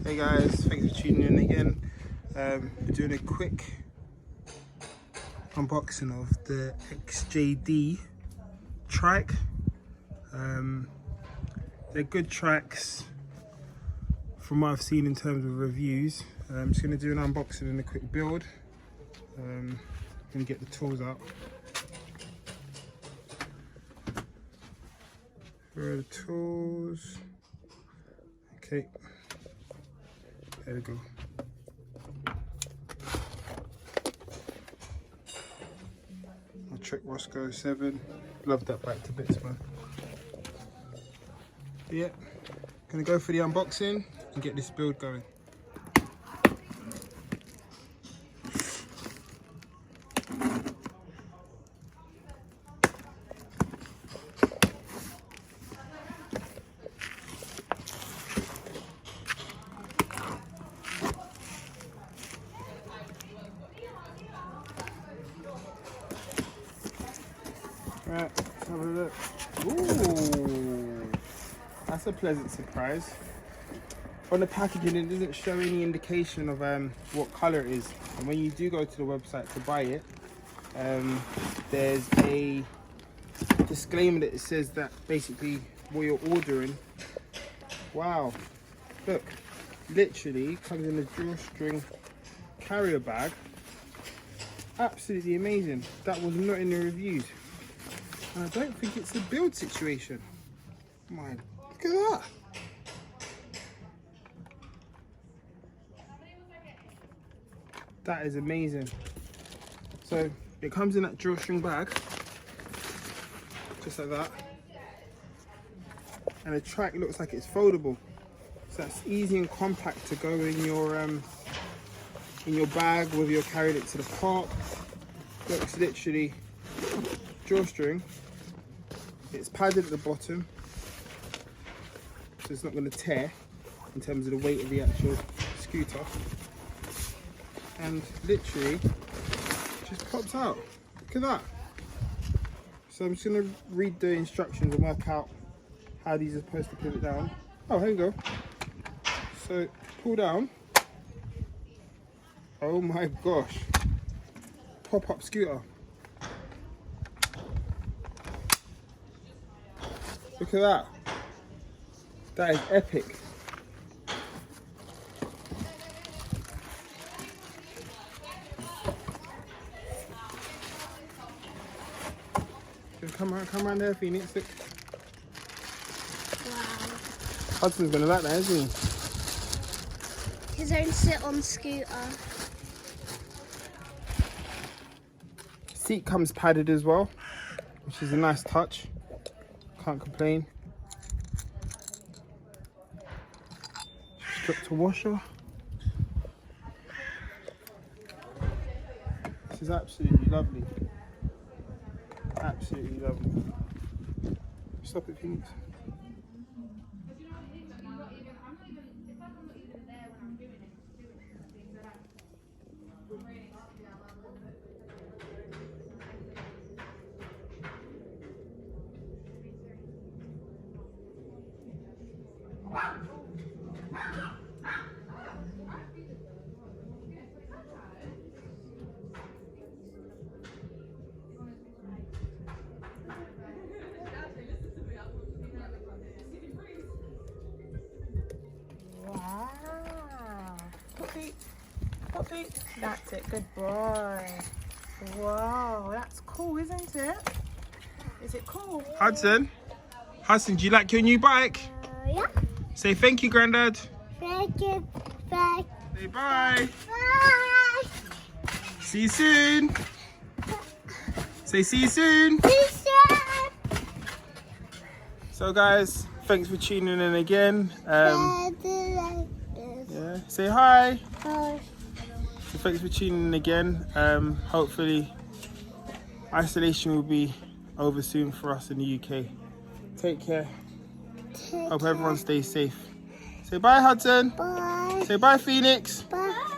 Hey guys, thanks for tuning in again. We're doing a quick unboxing of the XJD trike. They're good trikes from what I've seen in terms of reviews. I'm just going to do an unboxing and a quick build. I'm going to get the tools out. Where are the tools? Okay, there we go. I'll check ROSCOE 7. Love that back to bits, man. But yeah, gonna go for the unboxing and get this build going. Right, let's have a look. Ooh, that's a pleasant surprise. On the packaging, it doesn't show any indication of what colour it is. And when you do go to the website to buy it, there's a disclaimer that it says that basically what you're ordering. Wow, look, literally comes in a drawstring carrier bag. Absolutely amazing. That was not in the reviews. And I don't think it's a build situation. My, look at that. That is amazing. So it comes in that drawstring bag, just like that. And the trike looks like it's foldable. So that's easy and compact to go in your bag, whether you're carrying it to the park. Looks literally drawstring. It's padded at the bottom, so it's not going to tear in terms of the weight of the actual scooter. And literally just pops out. Look at that. So I'm just going to read the instructions and work out how these are supposed to pivot down. Oh, here you go. So pull down. Oh my gosh. Pop-up scooter. Look at that. That is epic. Come around there, Phoenix. Look. Wow. Hudson's gonna like that, isn't he? His own sit-on scooter. Seat comes padded as well, which is a nice touch. Can't complain. Stripped to washer. This is absolutely lovely. Absolutely lovely. Stop it, Phoenix. Puppy. That's it, good boy. Wow, that's cool, isn't it? Is it cool? Hudson, do you like your new bike? Yeah. Say thank you, Grandad. Thank you. Bye. Say bye. Bye. See you soon. Say see you soon. Peace out. So guys, thanks for tuning in again. Yeah, say hi. Bye. So thanks for tuning in again. Hopefully isolation will be over soon for us in the UK. Take care. Hope everyone stays safe. Say bye, Hudson. Bye. Say bye, Phoenix. Bye.